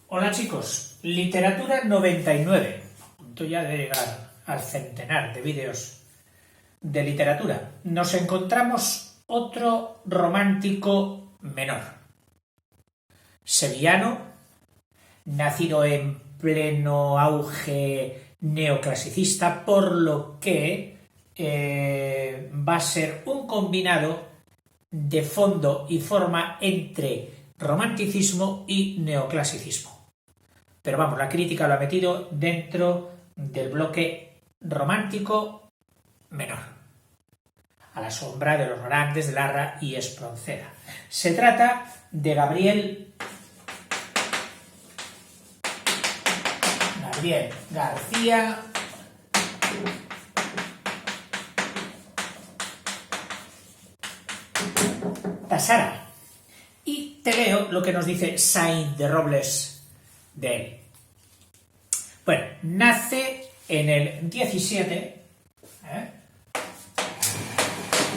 Hola chicos, literatura 99. A punto ya de llegar al centenar de vídeos de literatura. Nos encontramos otro romántico menor. Sevillano, nacido en pleno auge neoclasicista, por lo que va a ser un combinado de fondo y forma entre romanticismo y neoclasicismo. Pero vamos, la crítica lo ha metido dentro del bloque romántico menor, a la sombra de los grandes de Larra y Espronceda. Se trata de Gabriel García Tassara. Y te leo lo que nos dice Sainz de Robles de él. Bueno, nace en el 17,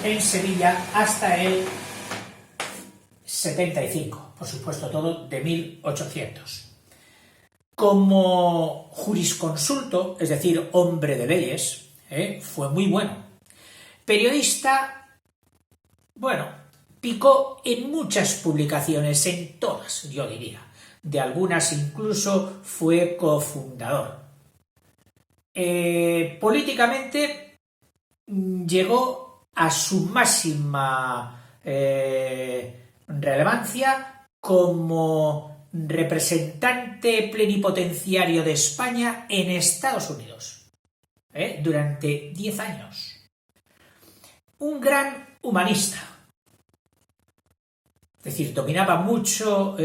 en Sevilla, hasta el 75, por supuesto todo de 1800. Como jurisconsulto, es decir, hombre de leyes, fue muy bueno. Periodista, bueno, picó en muchas publicaciones, en todas, yo diría. De algunas incluso fue cofundador. Políticamente llegó a su máxima relevancia como representante plenipotenciario de España en Estados Unidos, durante 10 años. Un gran humanista. Es decir, dominaba mucho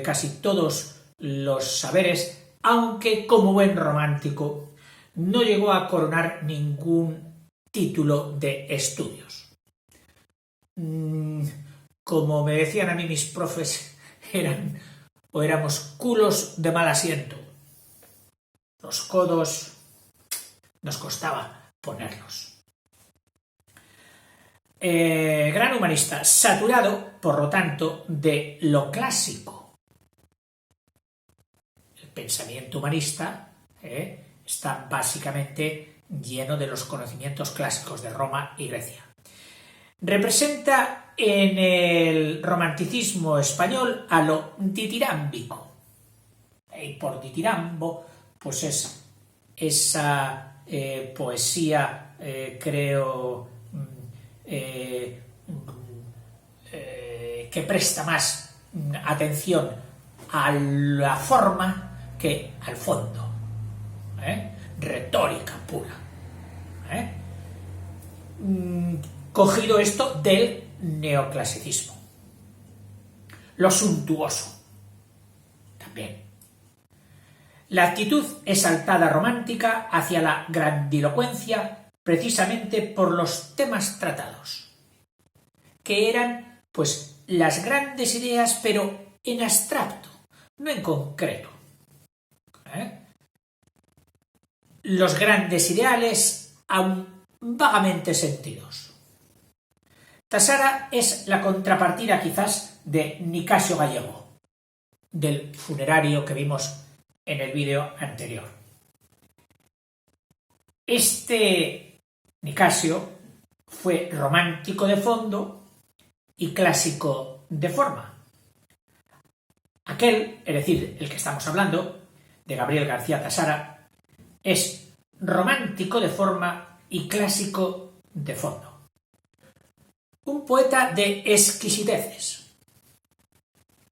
casi todos los saberes, aunque como buen romántico no llegó a coronar ningún título de estudios. Como me decían a mí mis profes, éramos culos de mal asiento. Los codos nos costaba ponerlos. Gran humanista, saturado, por lo tanto, de lo clásico. El pensamiento humanista está básicamente lleno de los conocimientos clásicos de Roma y Grecia. Representa en el romanticismo español a lo ditirámbico. Y por ditirambo, pues es esa poesía, creo, que presta más atención a la forma que al fondo, retórica pura, cogido esto del neoclasicismo. Lo suntuoso también. La actitud exaltada romántica hacia la grandilocuencia, precisamente por los temas tratados, que eran, pues, las grandes ideas, pero en abstracto, no en concreto. Los grandes ideales, aún vagamente sentidos. Tassara es la contrapartida, quizás, de Nicasio Gallego, del funerario que vimos en el vídeo anterior. Este Nicasio fue romántico de fondo y clásico de forma. Aquel, es decir, el que estamos hablando, de Gabriel García Tassara, es romántico de forma y clásico de fondo. Un poeta de exquisiteces,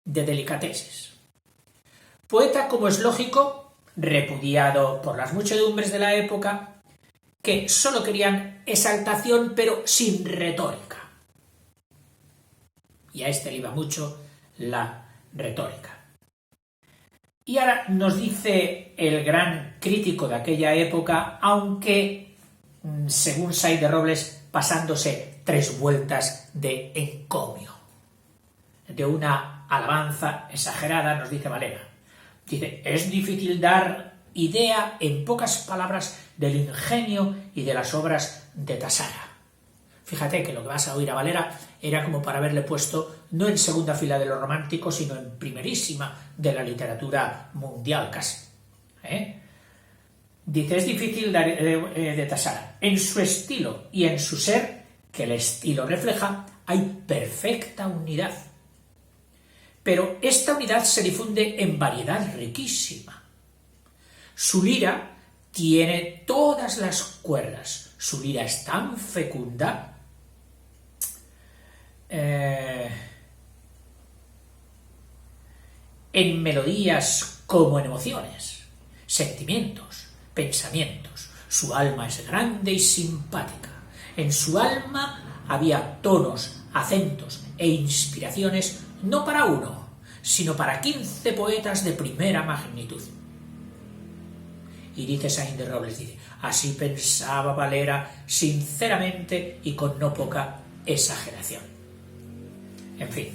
de delicateces. Poeta, como es lógico, repudiado por las muchedumbres de la época, que solo querían exaltación pero sin retórica. Y a este le iba mucho la retórica. Y ahora nos dice el gran crítico de aquella época, aunque, según Sainz de Robles, pasándose 3 vueltas de encomio, de una alabanza exagerada, nos dice Valera. Dice, es difícil dar idea en pocas palabras del ingenio y de las obras de Tassara. Fíjate que lo que vas a oír a Valera era como para haberle puesto no en segunda fila de los románticos, sino en primerísima de la literatura mundial casi. Dice, es difícil de tasar. En su estilo y en su ser, que el estilo refleja, hay perfecta unidad. Pero esta unidad se difunde en variedad riquísima. Su lira tiene todas las cuerdas. Su lira es tan fecunda en melodías como en emociones, sentimientos, pensamientos. Su alma es grande y simpática. En su alma había tonos, acentos e inspiraciones no para uno, sino para 15 poetas de primera magnitud. Y dice Sainz de Robles, dice, así pensaba Valera sinceramente y con no poca exageración. En fin,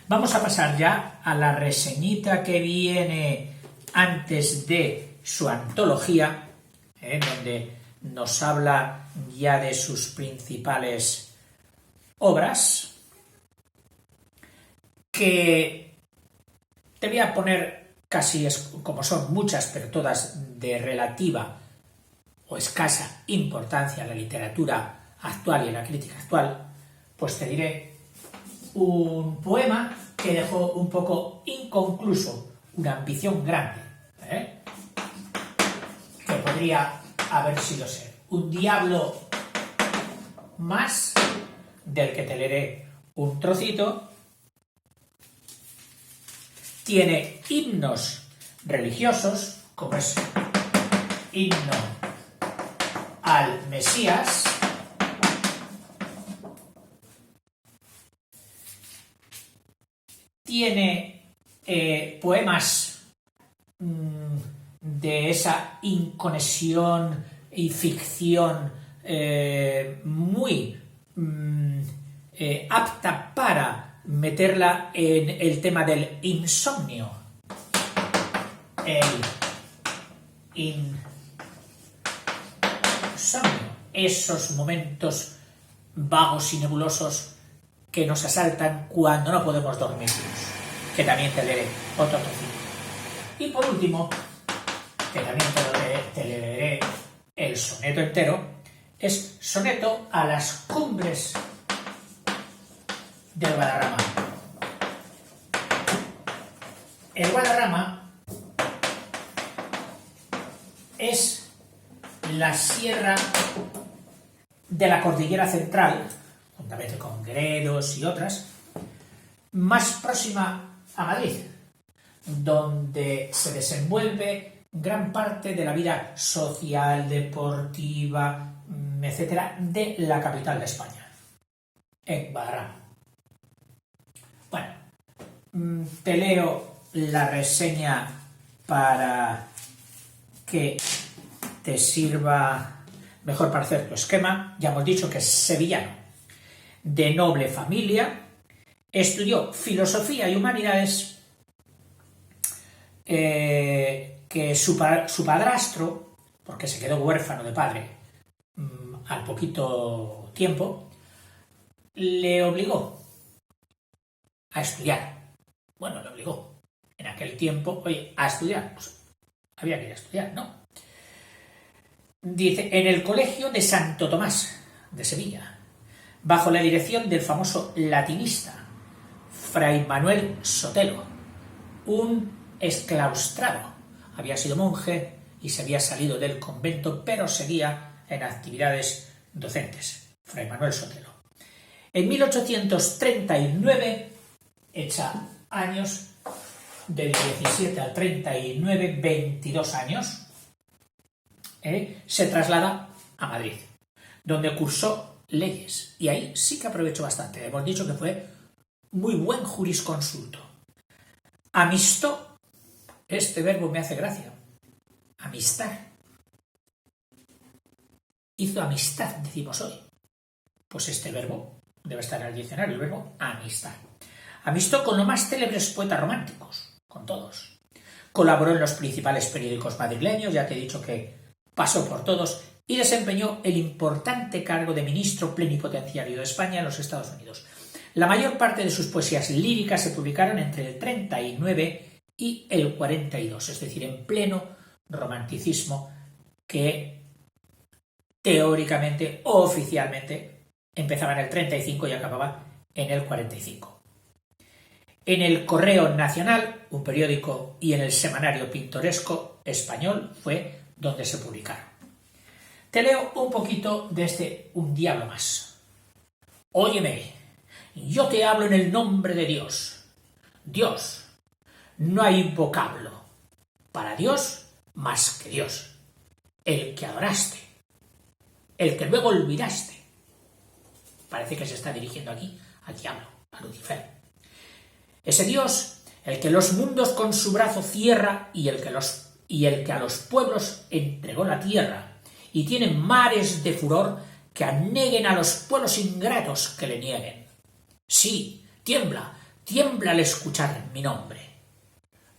vamos a pasar ya a la reseñita que viene antes de su antología, donde nos habla ya de sus principales obras, que te voy a poner casi como son muchas, pero todas de relativa o escasa importancia a la literatura actual y a la crítica actual, pues te diré un poema que dejó un poco inconcluso una ambición grande, que podría haber sido ser un diablo más, del que te leeré un trocito. Tiene himnos religiosos, como es himno al Mesías, tiene poemas de esa inconexión y ficción muy apta para meterla en el tema del insomnio. El insomnio, esos momentos vagos y nebulosos que nos asaltan cuando no podemos dormir, que también te leeré otro trocito. Y por último, que también te leeré el soneto entero, es soneto a las cumbres del Guadarrama. El Guadarrama es la sierra de la cordillera central, juntamente con Gredos y otras, más próxima a Madrid, donde se desenvuelve gran parte de la vida social, deportiva, etcétera, de la capital de España, en Guadarrama. Bueno, te leo la reseña para que te sirva mejor para hacer tu esquema. Ya hemos dicho que es sevillano, de noble familia, estudió filosofía y humanidades, que su padrastro, porque se quedó huérfano de padre al poquito tiempo, le obligó a estudiar. Bueno, le obligó. En aquel tiempo, oye, a estudiar. Pues había que ir a estudiar, ¿no? Dice, en el colegio de Santo Tomás, de Sevilla, bajo la dirección del famoso latinista Fray Manuel Sotelo, un exclaustrado. Había sido monje y se había salido del convento, pero seguía en actividades docentes. Fray Manuel Sotelo. En 1839, echa años, del 17 al 39, 22 años, se traslada a Madrid, donde cursó leyes, y ahí sí que aprovechó bastante. Hemos dicho que fue muy buen jurisconsulto. Amistó, este verbo me hace gracia, amistar. Hizo amistad, decimos hoy. Pues este verbo debe estar en el diccionario, el verbo amistar. Amistó con los más célebres poetas románticos, con todos. Colaboró en los principales periódicos madrileños, ya te he dicho que pasó por todos, y desempeñó el importante cargo de ministro plenipotenciario de España en los Estados Unidos. La mayor parte de sus poesías líricas se publicaron entre el 39 y el 42, es decir, en pleno romanticismo que teóricamente o oficialmente empezaba en el 35 y acababa en el 45. En el Correo Nacional, un periódico, y en el Semanario Pintoresco Español fue donde se publicaron. Te leo un poquito de Un diablo más. Óyeme, yo te hablo en el nombre de Dios. Dios, no hay vocablo para Dios más que Dios, el que adoraste, el que luego olvidaste. Parece que se está dirigiendo aquí al diablo, a Lucifer. Ese Dios, el que los mundos con su brazo cierra y el que a los pueblos entregó la tierra, y tiene mares de furor que aneguen a los pueblos ingratos que le nieguen. Sí, tiembla, tiembla al escuchar mi nombre.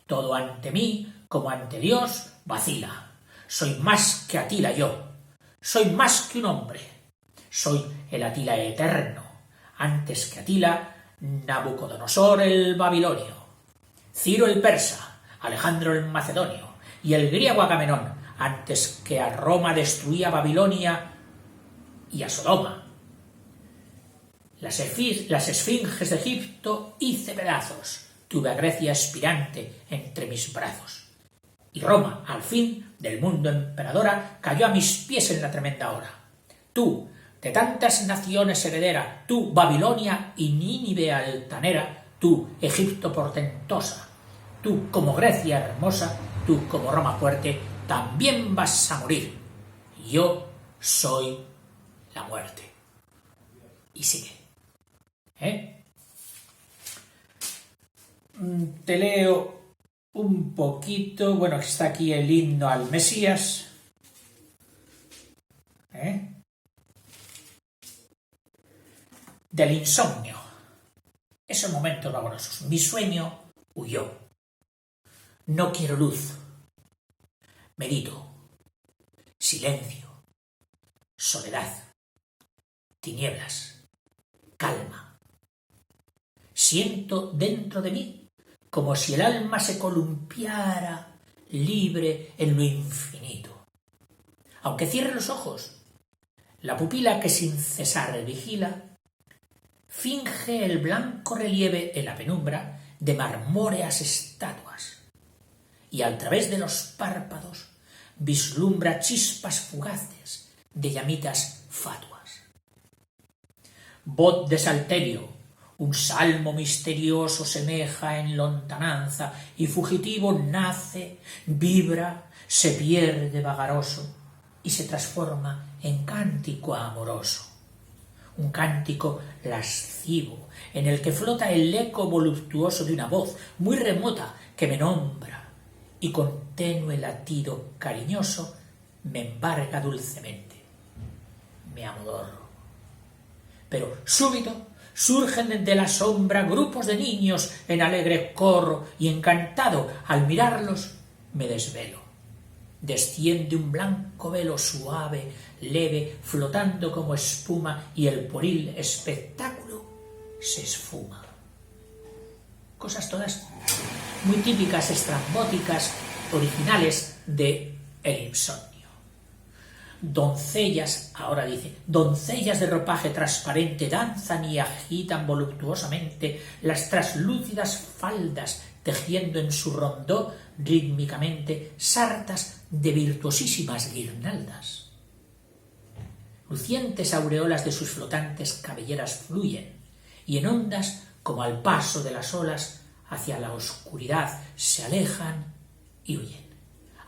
Todo ante mí, como ante Dios, vacila. Soy más que Atila yo. Soy más que un hombre. Soy el Atila eterno. Antes que Atila, Nabucodonosor el babilonio, Ciro el persa, Alejandro el macedonio y el griego Agamenón, antes que a Roma destruía Babilonia y a Sodoma. Las esfinges de Egipto hice pedazos, tuve a Grecia expirante entre mis brazos. Y Roma, al fin, del mundo emperadora, cayó a mis pies en la tremenda hora. Tú, de tantas naciones heredera, tú, Babilonia y Nínive altanera, tú, Egipto portentosa, tú, como Grecia hermosa, tú, como Roma fuerte, también vas a morir. Yo soy la muerte. Y sigue. Te leo un poquito, bueno, que está aquí el himno al Mesías. Del insomnio. Esos momentos vagorosos. Mi sueño huyó. No quiero luz. Medito. Silencio. Soledad. Tinieblas. Calma. Siento dentro de mí como si el alma se columpiara libre en lo infinito. Aunque cierre los ojos, la pupila que sin cesar vigila finge el blanco relieve en la penumbra de marmóreas estatuas, y al través de los párpados vislumbra chispas fugaces de llamitas fatuas. Voz de salterio, un salmo misterioso semeja en lontananza, y fugitivo nace, vibra, se pierde vagaroso, y se transforma en cántico amoroso. Un cántico lascivo, en el que flota el eco voluptuoso de una voz muy remota que me nombra, y con tenue latido cariñoso me embarga dulcemente. Me amodorro. Pero súbito surgen de la sombra grupos de niños en alegre corro, y encantado al mirarlos me desvelo. Desciende un blanco velo suave, leve, flotando como espuma, y el pueril espectáculo se esfuma. Cosas todas muy típicas, estrambóticas, originales de El insomnio. Doncellas, ahora dice, doncellas de ropaje transparente danzan y agitan voluptuosamente las traslúcidas faldas, tejiendo en su rondó rítmicamente sartas de virtuosísimas guirnaldas. Lucientes aureolas de sus flotantes cabelleras fluyen, y en ondas, como al paso de las olas, hacia la oscuridad se alejan y huyen.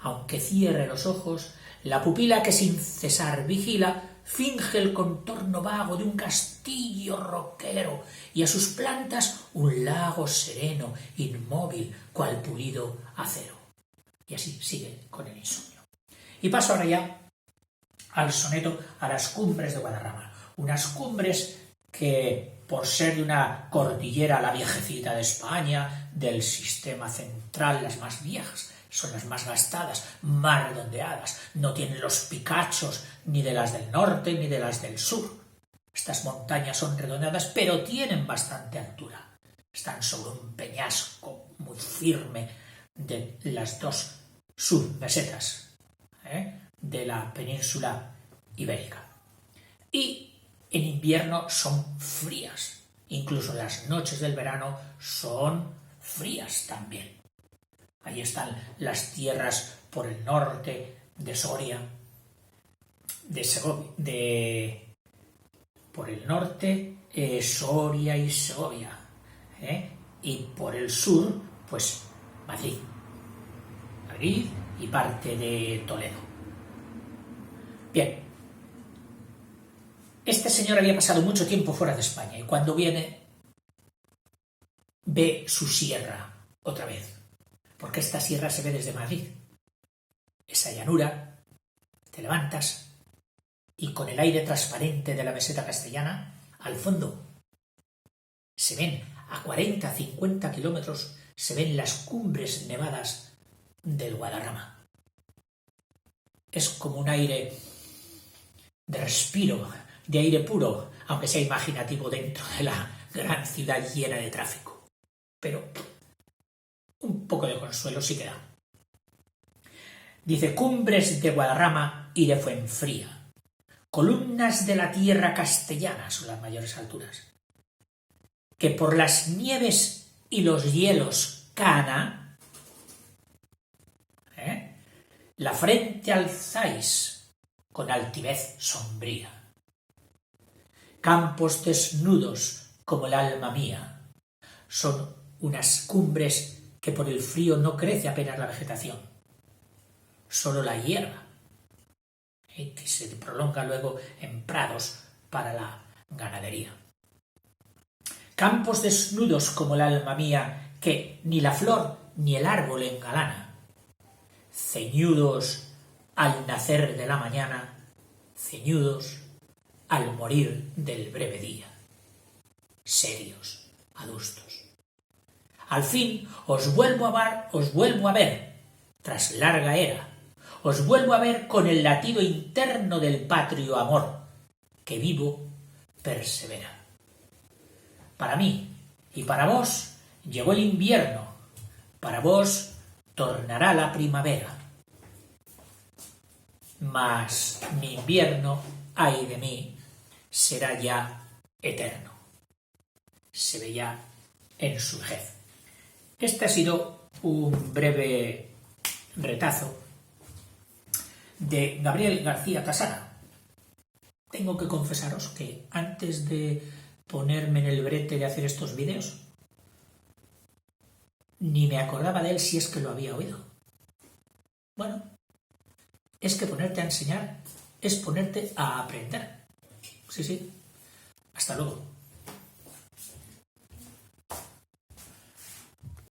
Aunque cierre los ojos, la pupila que sin cesar vigila finge el contorno vago de un castillo roquero, y a sus plantas un lago sereno, inmóvil, cual pulido acero. Y así sigue con el insomnio. Y paso ahora ya al soneto a las cumbres de Guadarrama. Unas cumbres que, por ser de una cordillera, la viejecita de España, del sistema central, las más viejas, son las más gastadas, más redondeadas, no tienen los picachos ni de las del norte ni de las del sur. Estas montañas son redondeadas, pero tienen bastante altura. Están sobre un peñasco muy firme de las dos submesetas de la península ibérica. Y en invierno son frías. Incluso las noches del verano son frías también. Ahí están las tierras por el norte de Soria, de Segovia, por el norte Soria y Segovia, y por el sur, pues Madrid y parte de Toledo. Bien, este señor había pasado mucho tiempo fuera de España y cuando viene ve su sierra otra vez, porque esta sierra se ve desde Madrid. Esa llanura, te levantas y con el aire transparente de la meseta castellana, al fondo se ven a 40-50 kilómetros, se ven las cumbres nevadas del Guadarrama. Es como un aire de respiro, de aire puro, aunque sea imaginativo dentro de la gran ciudad llena de tráfico. Pero un poco de consuelo sí que da. Dice, cumbres de Guadarrama y de Fuenfría, columnas de la tierra castellana son las mayores alturas, que por las nieves y los hielos cana, la frente alzáis con altivez sombría. Campos desnudos como el alma mía, son unas cumbres que por el frío no crece apenas la vegetación, solo la hierba, que se prolonga luego en prados para la ganadería. Campos desnudos como el alma mía, que ni la flor ni el árbol engalana, ceñudos al nacer de la mañana, ceñudos al morir del breve día, serios, adustos. Al fin os vuelvo a ver, tras larga era, os vuelvo a ver con el latido interno del patrio amor, que vivo persevera. Para mí y para vos llegó el invierno, para vos tornará la primavera. Mas mi invierno, ay de mí, será ya eterno. Se ve ya en su vejez. Este ha sido un breve retazo de Gabriel García Casana. Tengo que confesaros que antes de ponerme en el brete de hacer estos vídeos, ni me acordaba de él si es que lo había oído. Bueno, es que ponerte a enseñar es ponerte a aprender. Sí. Hasta luego.